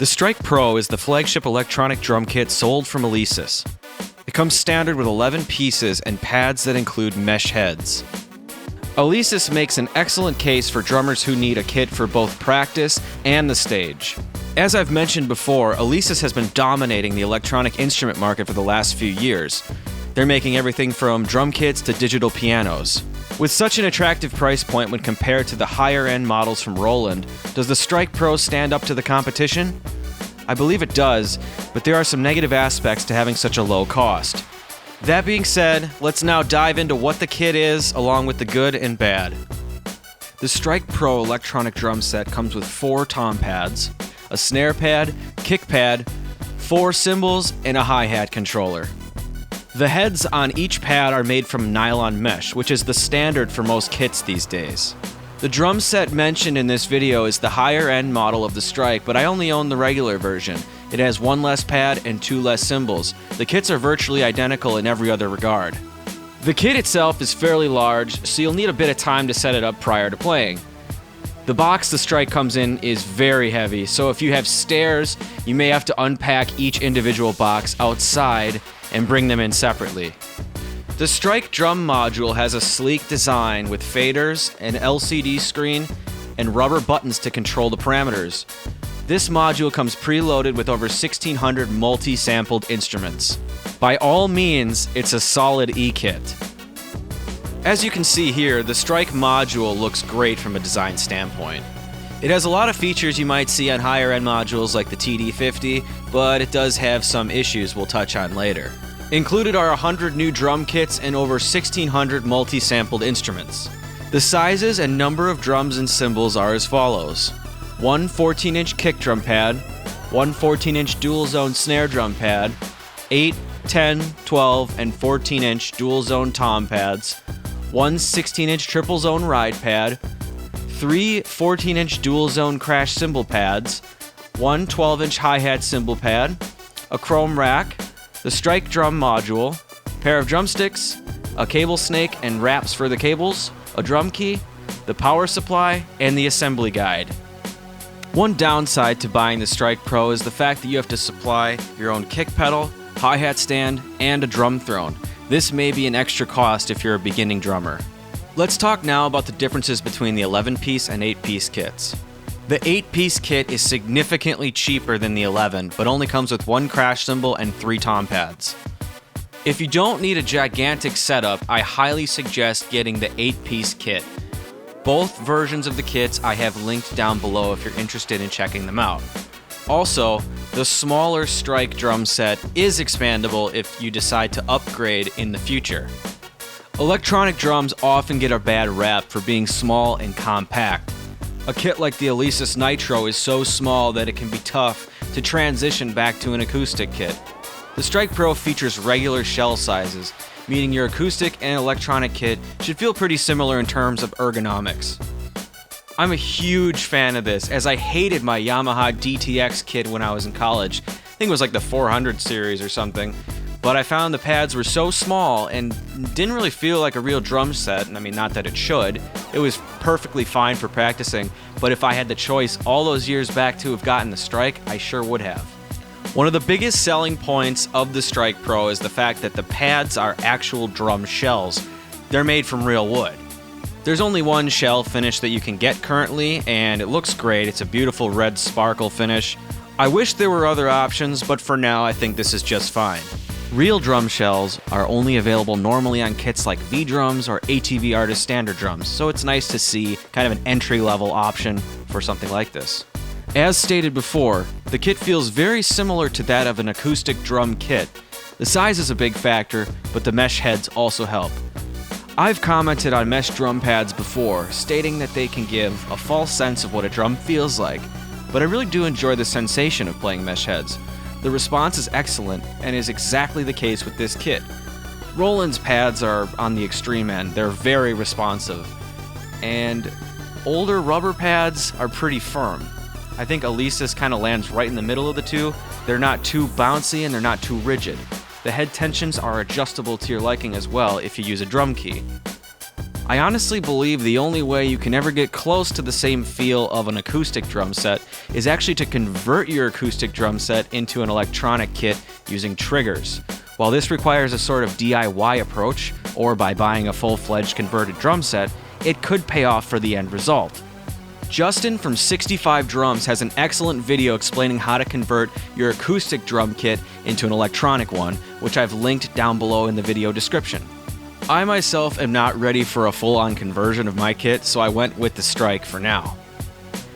The Strike Pro is the flagship electronic drum kit sold from Alesis. It comes standard with 11 pieces and pads that include mesh heads. Alesis makes an excellent case for drummers who need a kit for both practice and the stage. As I've mentioned before, Alesis has been dominating the electronic instrument market for the last few years. They're making everything from drum kits to digital pianos. With such an attractive price point when compared to the higher-end models from Roland, does the Strike Pro stand up to the competition? I believe it does, but there are some negative aspects to having such a low cost. That being said, let's now dive into what the kit is, along with the good and bad. The Strike Pro electronic drum set comes with 4 tom pads, a snare pad, kick pad, 4 cymbals, and a hi-hat controller. The heads on each pad are made from nylon mesh, which is the standard for most kits these days. The drum set mentioned in this video is the higher-end model of the Strike, but I only own the regular version. It has 1 less pad and 2 less cymbals. The kits are virtually identical in every other regard. The kit itself is fairly large, so you'll need a bit of time to set it up prior to playing. The box the Strike comes in is very heavy, so if you have stairs, you may have to unpack each individual box outside and bring them in separately. The Strike drum module has a sleek design with faders, an LCD screen, and rubber buttons to control the parameters. This module comes preloaded with over 1,600 multi-sampled instruments. By all means, it's a solid E-kit. As you can see here, the Strike module looks great from a design standpoint. It has a lot of features you might see on higher-end modules like the TD50, but it does have some issues we'll touch on later. Included are 100 new drum kits and over 1,600 multi-sampled instruments. The sizes and number of drums and cymbals are as follows: 1 14-inch kick drum pad, 1 14-inch dual-zone snare drum pad, 8, 10, 12, and 14-inch dual-zone tom pads, 1 16-inch triple-zone ride pad, 3 14-inch dual-zone crash cymbal pads, 1 12-inch hi-hat cymbal pad, a chrome rack, the Strike drum module, pair of drumsticks, a cable snake and wraps for the cables, a drum key, the power supply, and the assembly guide. One downside to buying the Strike Pro is the fact that you have to supply your own kick pedal, hi-hat stand, and a drum throne. This may be an extra cost if you're a beginning drummer. Let's talk now about the differences between the 11-piece and 8-piece kits. The 8-piece kit is significantly cheaper than the 11, but only comes with 1 crash cymbal and 3 tom pads. If you don't need a gigantic setup, I highly suggest getting the 8-piece kit. Both versions of the kits I have linked down below if you're interested in checking them out. Also, the smaller Strike drum set is expandable if you decide to upgrade in the future. Electronic drums often get a bad rap for being small and compact. A kit like the Alesis Nitro is so small that it can be tough to transition back to an acoustic kit. The Strike Pro features regular shell sizes, meaning your acoustic and electronic kit should feel pretty similar in terms of ergonomics. I'm a huge fan of this, as I hated my Yamaha DTX kit when I was in college. I think it was like the 400 series or something. But I found the pads were so small and didn't really feel like a real drum set. I mean, not that it should. It was perfectly fine for practicing. But if I had the choice all those years back to have gotten the Strike, I sure would have. One of the biggest selling points of the Strike Pro is the fact that the pads are actual drum shells. They're made from real wood. There's only 1 shell finish that you can get currently, and it looks great. It's a beautiful red sparkle finish. I wish there were other options, but for now I think this is just fine. Real drum shells are only available normally on kits like V-drums or ATV Artist standard drums, so it's nice to see kind of an entry-level option for something like this. As stated before, the kit feels very similar to that of an acoustic drum kit. The size is a big factor, but the mesh heads also help. I've commented on mesh drum pads before, stating that they can give a false sense of what a drum feels like, but I really do enjoy the sensation of playing mesh heads. The response is excellent, and is exactly the case with this kit. Roland's pads are on the extreme end. They're very responsive. And older rubber pads are pretty firm. I think Alesis kind of lands right in the middle of the two. They're not too bouncy and they're not too rigid. The head tensions are adjustable to your liking as well if you use a drum key. I honestly believe the only way you can ever get close to the same feel of an acoustic drum set is actually to convert your acoustic drum set into an electronic kit using triggers. While this requires a sort of DIY approach, or by buying a full-fledged converted drum set, it could pay off for the end result. Justin from 65 Drums has an excellent video explaining how to convert your acoustic drum kit into an electronic one, which I've linked down below in the video description. I myself am not ready for a full-on conversion of my kit, so I went with the Strike for now.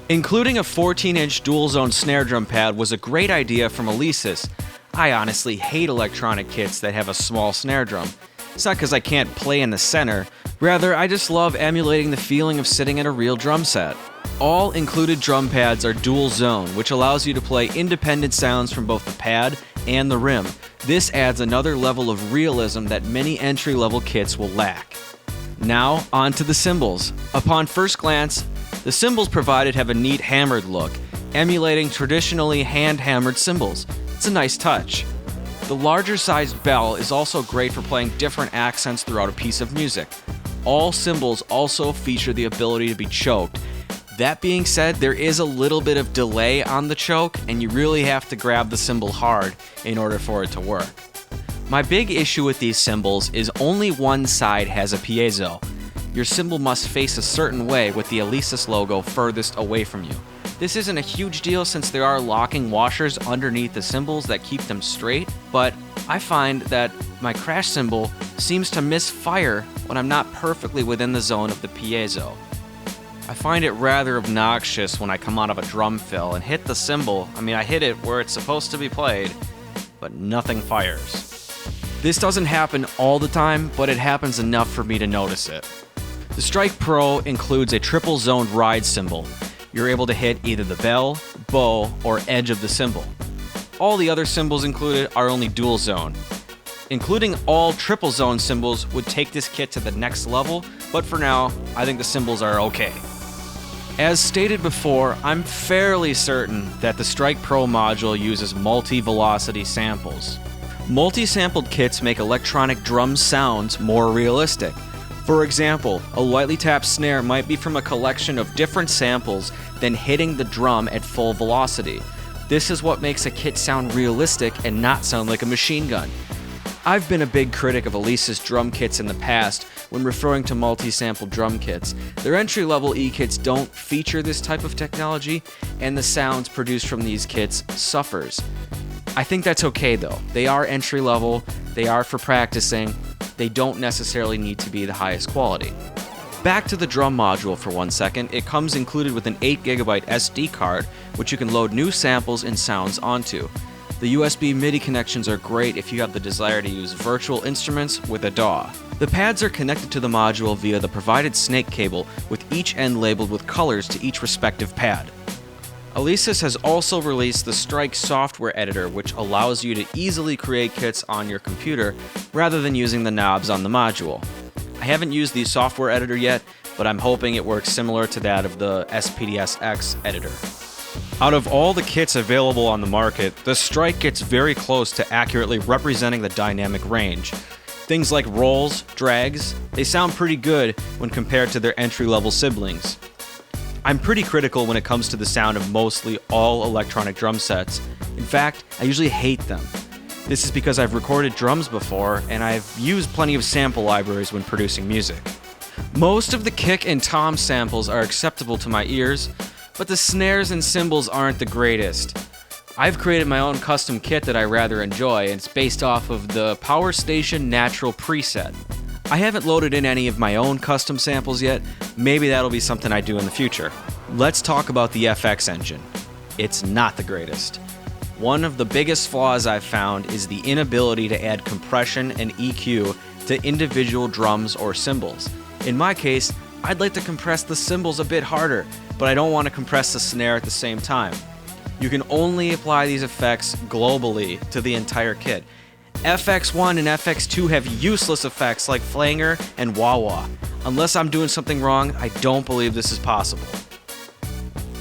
Including a 14-inch dual-zone snare drum pad was a great idea from Alesis. I honestly hate electronic kits that have a small snare drum. It's not because I can't play in the center, rather I just love emulating the feeling of sitting in a real drum set. All included drum pads are dual zone, which allows you to play independent sounds from both the pad and the rim. This adds another level of realism that many entry-level kits will lack. Now, on to the cymbals. Upon first glance, the cymbals provided have a neat hammered look, emulating traditionally hand-hammered cymbals. It's a nice touch. The larger sized bell is also great for playing different accents throughout a piece of music. All cymbals also feature the ability to be choked. That being said, there is a little bit of delay on the choke, and you really have to grab the cymbal hard in order for it to work. My big issue with these cymbals is only one side has a piezo. Your cymbal must face a certain way with the Alesis logo furthest away from you. This isn't a huge deal since there are locking washers underneath the cymbals that keep them straight, but I find that my crash cymbal seems to misfire when I'm not perfectly within the zone of the piezo. I find it rather obnoxious when I come out of a drum fill and hit the cymbal. I hit it where it's supposed to be played, but nothing fires. This doesn't happen all the time, but it happens enough for me to notice it. The Strike Pro includes a triple zoned ride cymbal. You're able to hit either the bell, bow, or edge of the cymbal. All the other cymbals included are only dual zone. Including all triple zone cymbals would take this kit to the next level, but for now, I think the cymbals are okay. As stated before, I'm fairly certain that the Strike Pro module uses multi-velocity samples. Multi-sampled kits make electronic drum sounds more realistic. For example, a lightly tapped snare might be from a collection of different samples than hitting the drum at full velocity. This is what makes a kit sound realistic and not sound like a machine gun. I've been a big critic of Alesis drum kits in the past when referring to multi-sample drum kits. Their entry-level E-kits don't feature this type of technology, and the sounds produced from these kits suffers. I think that's okay though. They are entry-level, they are for practicing, they don't necessarily need to be the highest quality. Back to the drum module for 1 second, it comes included with an 8GB SD card, which you can load new samples and sounds onto. The USB MIDI connections are great if you have the desire to use virtual instruments with a DAW. The pads are connected to the module via the provided snake cable, with each end labeled with colors to each respective pad. Alesis has also released the Strike software editor, which allows you to easily create kits on your computer rather than using the knobs on the module. I haven't used the software editor yet, but I'm hoping it works similar to that of the SPDS-X editor. Out of all the kits available on the market, the Strike gets very close to accurately representing the dynamic range. Things like rolls, drags, they sound pretty good when compared to their entry-level siblings. I'm pretty critical when it comes to the sound of mostly all electronic drum sets. In fact, I usually hate them. This is because I've recorded drums before, and I've used plenty of sample libraries when producing music. Most of the kick and tom samples are acceptable to my ears, but the snares and cymbals aren't the greatest. I've created my own custom kit that I rather enjoy, and it's based off of the Power Station Natural preset. I haven't loaded in any of my own custom samples yet. Maybe that'll be something I do in the future. Let's talk about the FX engine. It's not the greatest. One of the biggest flaws I've found is the inability to add compression and EQ to individual drums or cymbals. In my case, I'd like to compress the cymbals a bit harder, but I don't want to compress the snare at the same time. You can only apply these effects globally to the entire kit. FX1 and FX2 have useless effects like flanger and wah-wah. Unless I'm doing something wrong, I don't believe this is possible.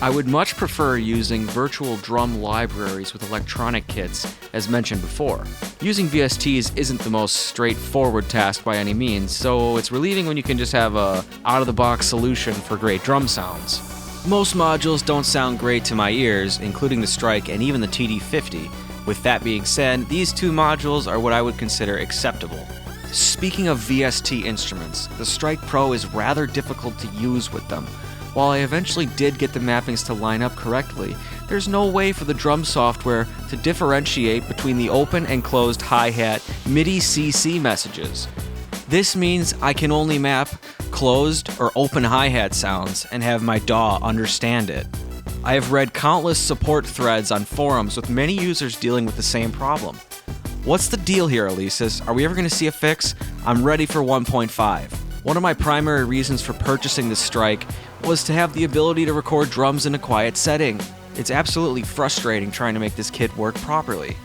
I would much prefer using virtual drum libraries with electronic kits, as mentioned before. Using VSTs isn't the most straightforward task by any means, so it's relieving when you can just have a out-of-the-box solution for great drum sounds. Most modules don't sound great to my ears, including the Strike and even the TD50. With that being said, these two modules are what I would consider acceptable. Speaking of VST instruments, the Strike Pro is rather difficult to use with them. While I eventually did get the mappings to line up correctly, there's no way for the drum software to differentiate between the open and closed hi-hat MIDI CC messages. This means I can only map closed or open hi-hat sounds and have my DAW understand it. I have read countless support threads on forums with many users dealing with the same problem. What's the deal here, Alesis? Are we ever going to see a fix? I'm ready for 1.5. One of my primary reasons for purchasing the Strike was to have the ability to record drums in a quiet setting. It's absolutely frustrating trying to make this kit work properly.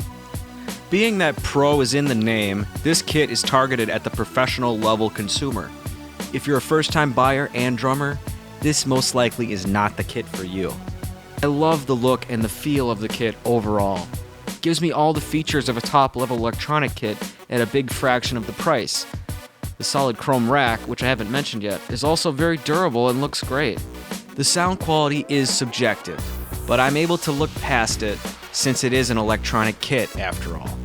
Being that Pro is in the name, this kit is targeted at the professional level consumer. If you're a first-time buyer and drummer, this most likely is not the kit for you. I love the look and the feel of the kit overall. It gives me all the features of a top-level electronic kit at a big fraction of the price. The solid chrome rack, which I haven't mentioned yet, is also very durable and looks great. The sound quality is subjective, but I'm able to look past it since it is an electronic kit after all.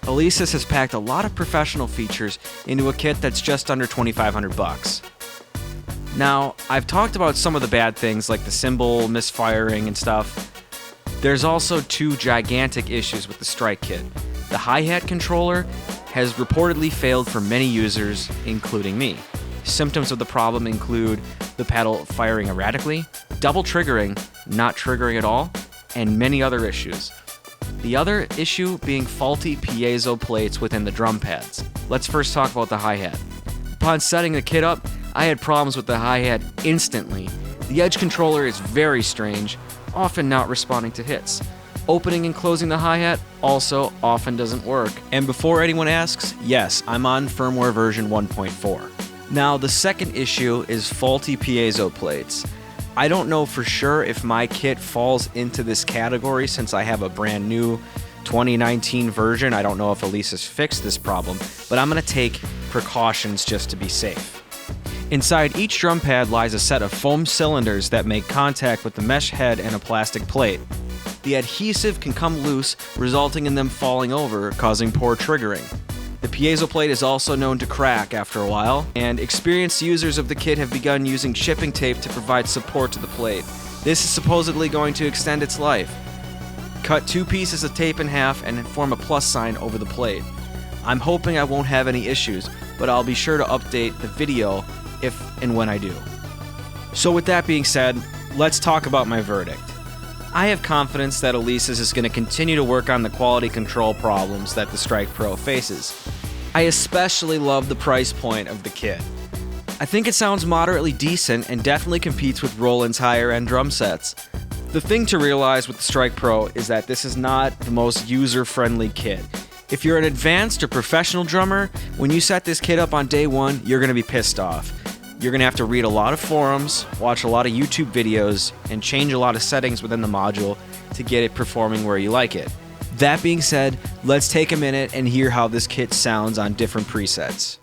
Alesis has packed a lot of professional features into a kit that's just under $2,500. Now, I've talked about some of the bad things like the cymbal misfiring and stuff. There's also two gigantic issues with the Strike kit. The hi-hat controller has reportedly failed for many users, including me. Symptoms of the problem include the pedal firing erratically, double triggering, not triggering at all, and many other issues. The other issue being faulty piezo plates within the drum pads. Let's first talk about the hi-hat. Upon setting the kit up, I had problems with the hi-hat instantly. The edge controller is very strange, often not responding to hits. Opening and closing the hi-hat also often doesn't work. And before anyone asks, yes, I'm on firmware version 1.4. Now, the second issue is faulty piezo plates. I don't know for sure if my kit falls into this category since I have a brand new 2019 version. I don't know if Alesis fixed this problem, but I'm going to take precautions just to be safe. Inside each drum pad lies a set of foam cylinders that make contact with the mesh head and a plastic plate. The adhesive can come loose, resulting in them falling over, causing poor triggering. The piezo plate is also known to crack after a while, and experienced users of the kit have begun using shipping tape to provide support to the plate. This is supposedly going to extend its life. Cut 2 pieces of tape in half and form a plus sign over the plate. I'm hoping I won't have any issues, but I'll be sure to update the video if and when I do. So with that being said, let's talk about my verdict. I have confidence that Alesis is going to continue to work on the quality control problems that the Strike Pro faces. I especially love the price point of the kit. I think it sounds moderately decent and definitely competes with Roland's higher-end drum sets. The thing to realize with the Strike Pro is that this is not the most user-friendly kit. If you're an advanced or professional drummer, when you set this kit up on day one, you're going to be pissed off. You're going to have to read a lot of forums, watch a lot of YouTube videos, and change a lot of settings within the module to get it performing where you like it. That being said, let's take a minute and hear how this kit sounds on different presets.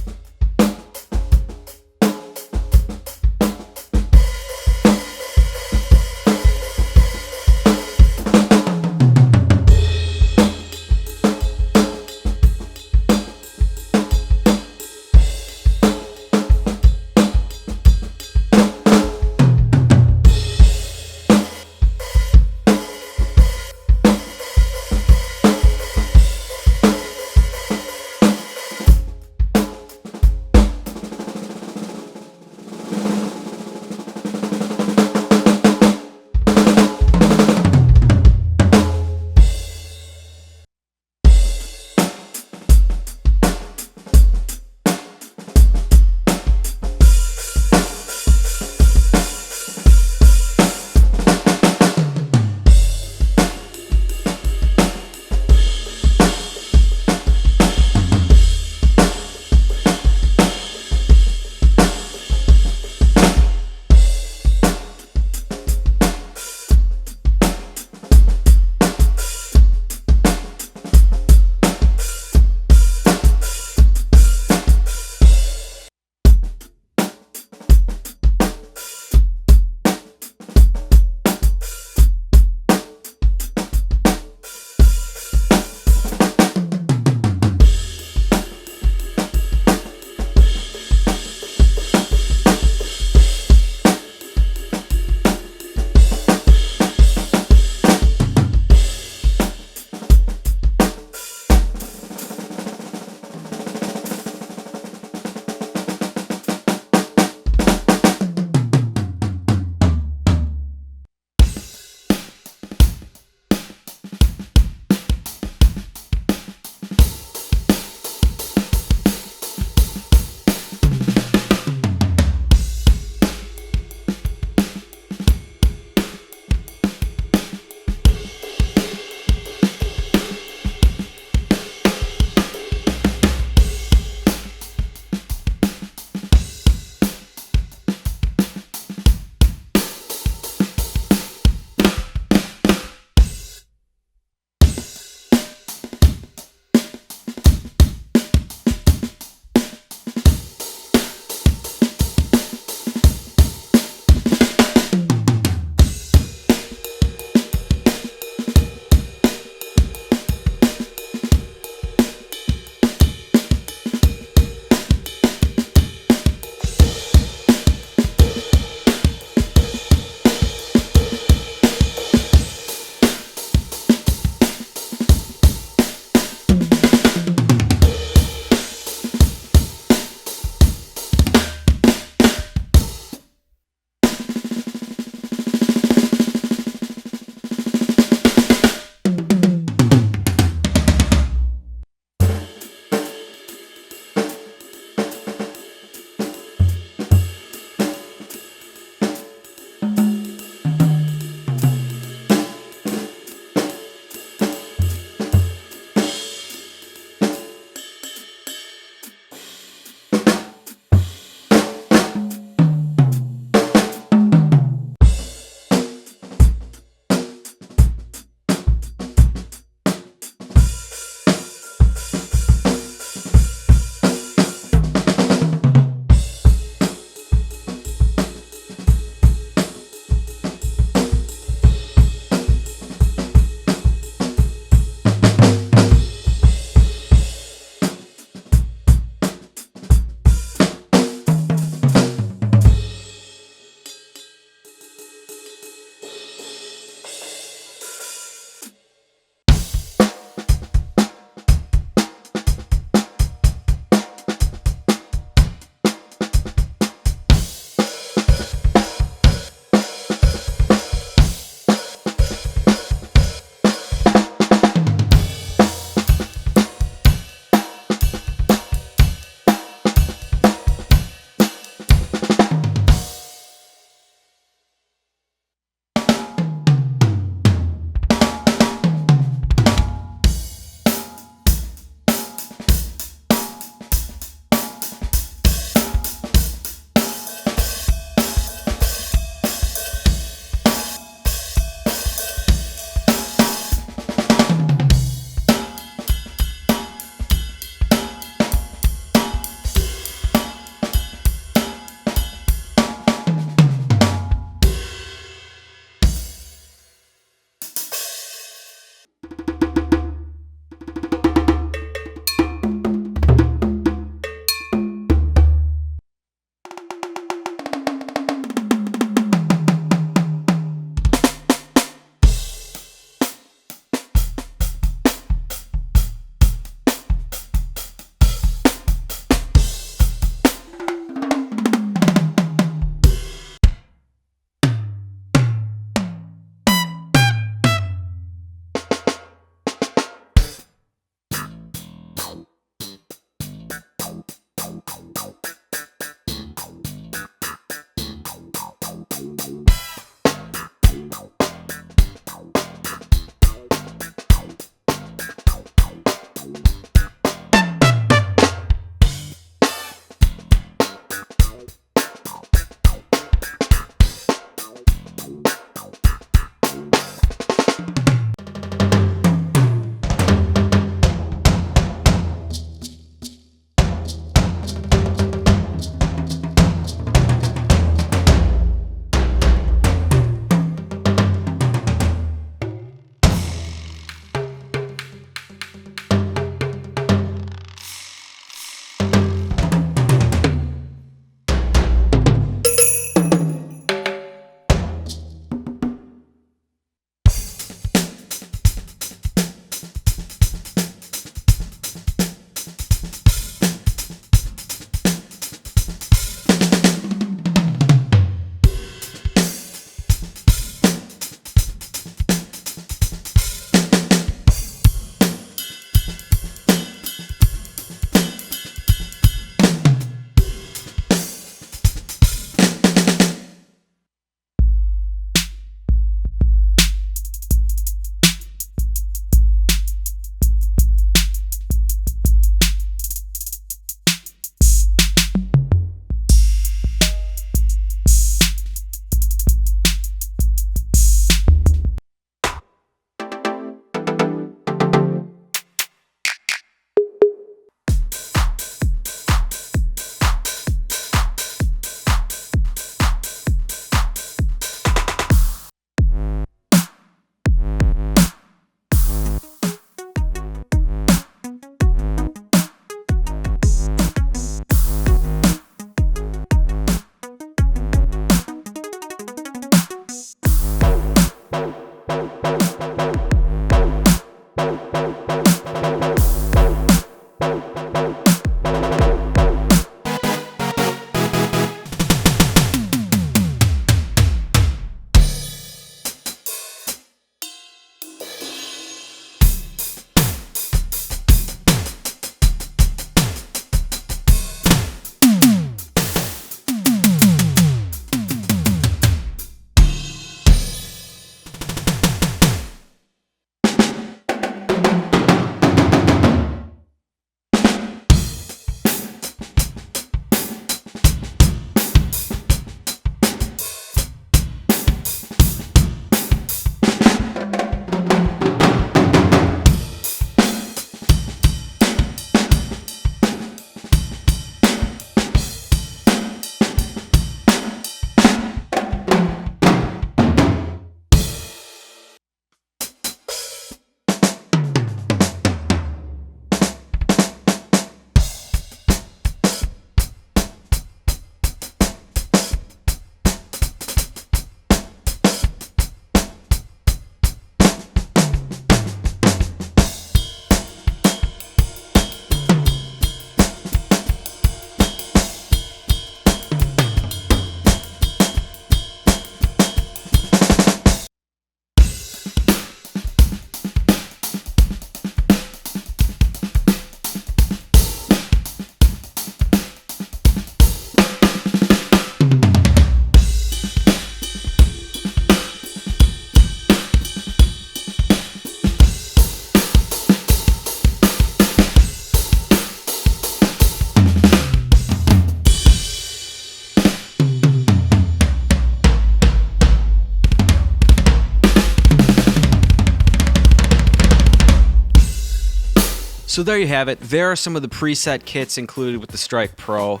So there you have it. There are some of the preset kits included with the Strike Pro.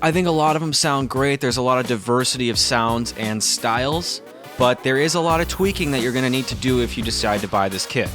I think a lot of them sound great. There's a lot of diversity of sounds and styles, but there is a lot of tweaking that you're going to need to do if you decide to buy this kit.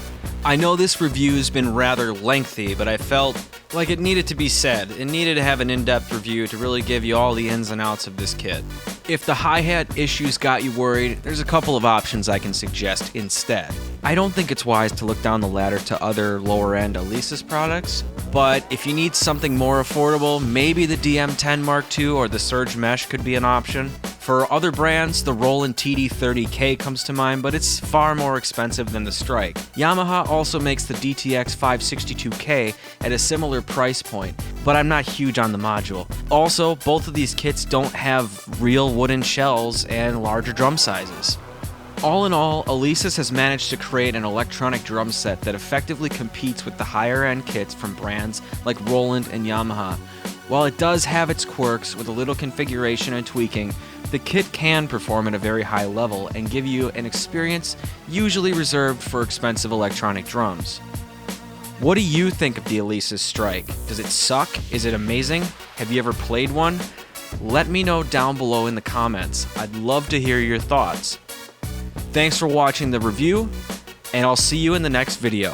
I know this review has been rather lengthy, but I felt like it needed to be said. It needed to have an in-depth review to really give you all the ins and outs of this kit. If the hi-hat issues got you worried, there's a couple of options I can suggest instead. I don't think it's wise to look down the ladder to other lower-end Alesis products, but if you need something more affordable, maybe the DM10 Mark II or the Surge Mesh could be an option. For other brands, the Roland TD30K comes to mind, but it's far more expensive than the Strike. Yamaha also makes the DTX 562K at a similar price point, but I'm not huge on the module. Also, both of these kits don't have real wooden shells and larger drum sizes. All in all, Alesis has managed to create an electronic drum set that effectively competes with the higher-end kits from brands like Roland and Yamaha. While it does have its quirks with a little configuration and tweaking, the kit can perform at a very high level and give you an experience usually reserved for expensive electronic drums. What do you think of the Alesis Strike? Does it suck? Is it amazing? Have you ever played one? Let me know down below in the comments. I'd love to hear your thoughts. Thanks for watching the review, and I'll see you in the next video.